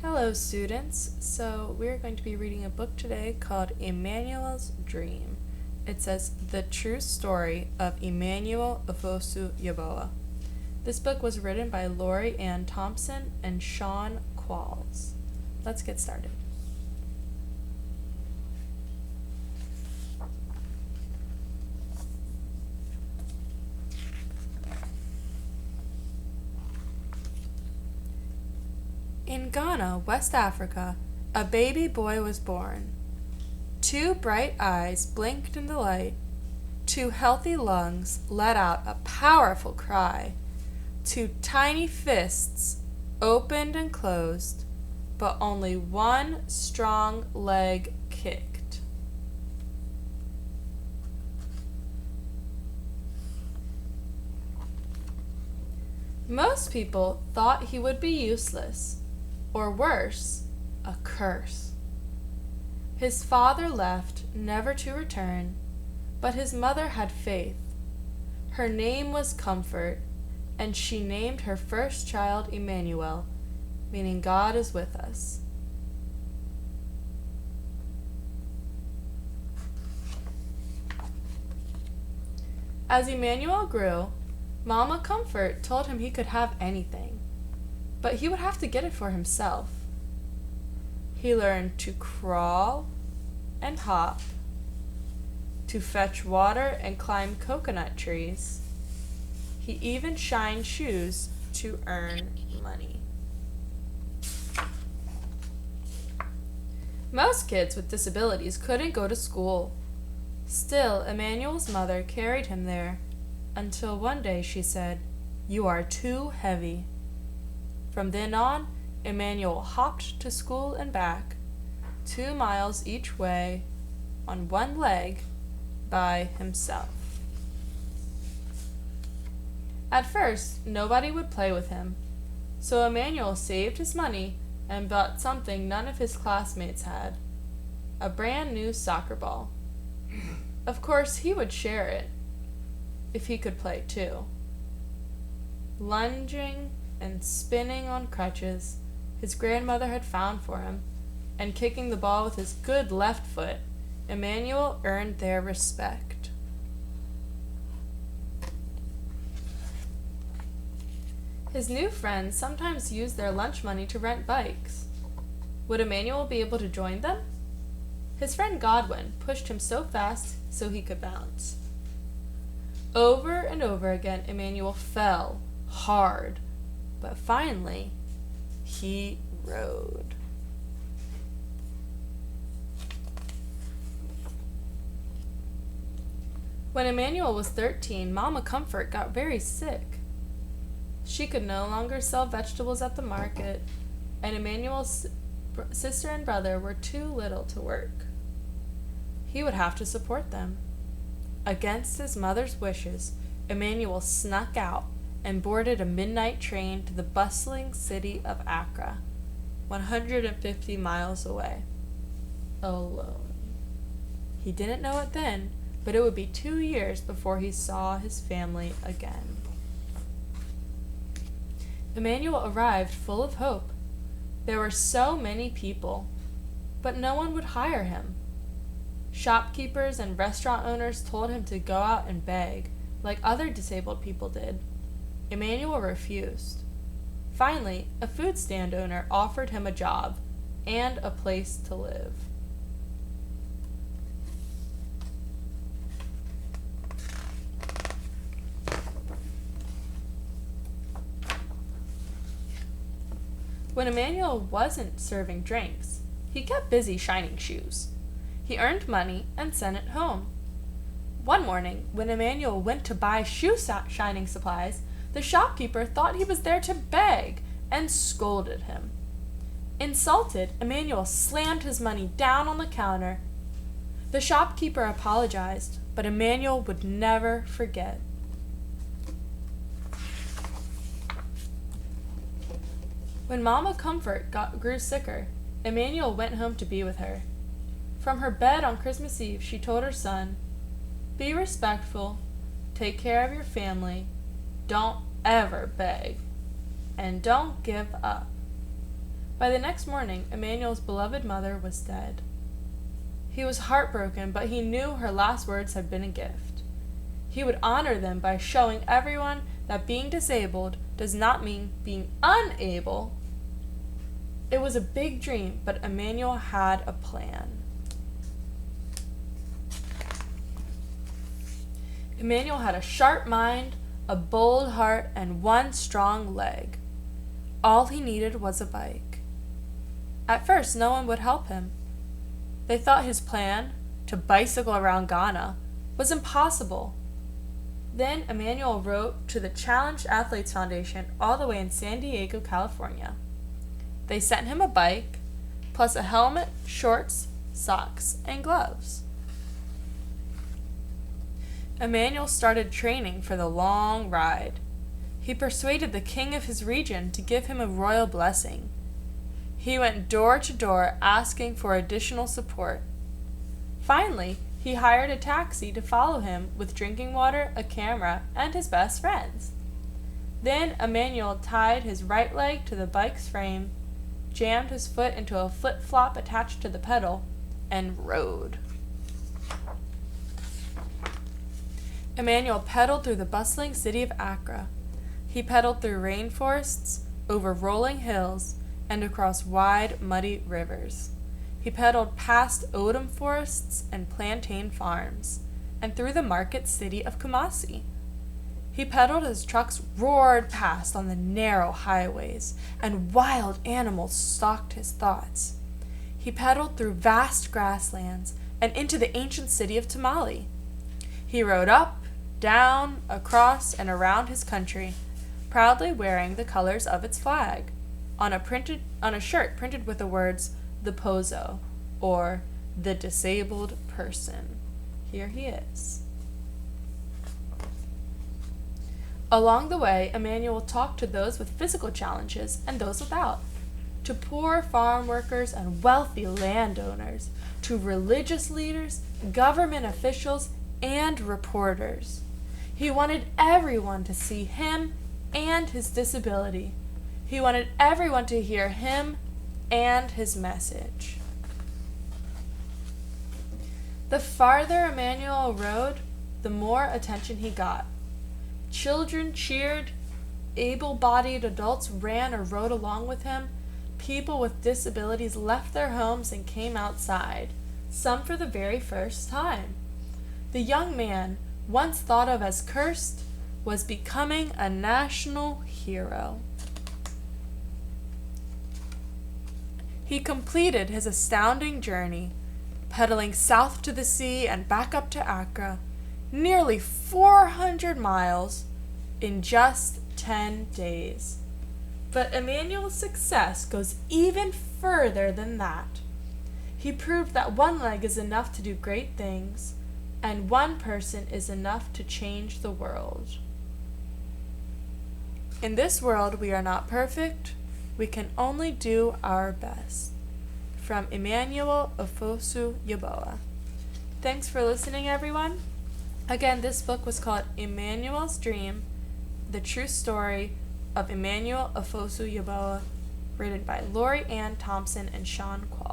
Hello, students. So, we're going to be reading a book today called Emmanuel's Dream. It says, The True Story of Emmanuel Ofosu Yaboa. This book was written by Lori Ann Thompson and Sean Qualls. Let's get started. In Ghana, West Africa, a baby boy was born. 2 bright eyes blinked in the light. 2 healthy lungs let out a powerful cry. 2 tiny fists opened and closed, but only 1 strong leg kicked. Most people thought he would be useless, or worse, a curse. His father left, never to return, but his mother had faith. Her name was Comfort, and she named her first child Emmanuel, meaning God is with us. As Emmanuel grew, Mama Comfort told him he could have anything, but he would have to get it for himself. He learned to crawl and hop, to fetch water and climb coconut trees. He even shined shoes to earn money. Most kids with disabilities couldn't go to school. Still, Emmanuel's mother carried him there until one day she said, "You are too heavy." From then on, Emmanuel hopped to school and back, 2 miles each way, on 1 leg, by himself. At first, nobody would play with him, so Emmanuel saved his money and bought something none of his classmates had, a brand new soccer ball. Of course, he would share it, if he could play too. Lunging and spinning on crutches his grandmother had found for him, and kicking the ball with his good left foot, Emmanuel earned their respect. His new friends sometimes used their lunch money to rent bikes. Would Emmanuel be able to join them? His friend Godwin pushed him so fast so he could bounce. Over and over again, Emmanuel fell hard, but finally, he rode. When Emmanuel was 13, Mama Comfort got very sick. She could no longer sell vegetables at the market, and Emmanuel's sister and brother were too little to work. He would have to support them. Against his mother's wishes, Emmanuel snuck out and boarded a midnight train to the bustling city of Accra, 150 miles away, alone. He didn't know it then, but it would be 2 years before he saw his family again. Emmanuel arrived full of hope. There were so many people, but no one would hire him. Shopkeepers and restaurant owners told him to go out and beg, like other disabled people did. Emmanuel refused. Finally, a food stand owner offered him a job and a place to live. When Emmanuel wasn't serving drinks, he kept busy shining shoes. He earned money and sent it home. One morning, when Emmanuel went to buy shoe shining supplies, the shopkeeper thought he was there to beg and scolded him. Insulted, Emmanuel slammed his money down on the counter. The shopkeeper apologized, but Emmanuel would never forget. When Mama Comfort grew sicker, Emmanuel went home to be with her. From her bed on Christmas Eve, she told her son, "Be respectful, take care of your family, don't ever beg, and don't give up. By the next morning, Emmanuel's beloved mother was dead. He was heartbroken, but he knew her last words had been a gift. He would honor them by showing everyone that being disabled does not mean being unable. It was a big dream, but Emmanuel had a plan. Emmanuel had a sharp mind, a bold heart, and one strong leg. All he needed was a bike. At first, no one would help him. They thought his plan, to bicycle around Ghana, was impossible. Then Emmanuel wrote to the Challenged Athletes Foundation all the way in San Diego, California. They sent him a bike, plus a helmet, shorts, socks, and gloves. Emmanuel started training for the long ride. He persuaded the king of his region to give him a royal blessing. He went door to door asking for additional support. Finally, he hired a taxi to follow him with drinking water, a camera, and his best friends. Then Emmanuel tied his right leg to the bike's frame, jammed his foot into a flip-flop attached to the pedal, and rode. Emmanuel pedaled through the bustling city of Accra. He pedaled through rainforests, over rolling hills, and across wide, muddy rivers. He pedaled past oudum forests and plantain farms, and through the market city of Kumasi. He pedaled as trucks roared past on the narrow highways, and wild animals stalked his thoughts. He pedaled through vast grasslands and into the ancient city of Tamale. He rode up, down, across, and around his country, proudly wearing the colors of its flag, on a shirt printed with the words, the Pozo, or the disabled person. Here he is. Along the way, Emmanuel talked to those with physical challenges and those without, to poor farm workers and wealthy landowners, to religious leaders, government officials, and reporters. He wanted everyone to see him and his disability. He wanted everyone to hear him and his message. The farther Emmanuel rode, the more attention he got. Children cheered, able-bodied adults ran or rode along with him, people with disabilities left their homes and came outside, some for the very first time. The young man, once thought of as cursed, was becoming a national hero. He completed his astounding journey, pedaling south to the sea and back up to Accra, nearly 400 miles in just 10 days. But Emmanuel's success goes even further than that. He proved that one leg is enough to do great things, and one person is enough to change the world. In this world, we are not perfect. We can only do our best. From Emmanuel Pozo Yeboah. Thanks for listening, everyone. Again, this book was called Emmanuel's Dream, The True Story of Emmanuel Pozo Yeboah, written by Lori Ann Thompson and Sean Quall.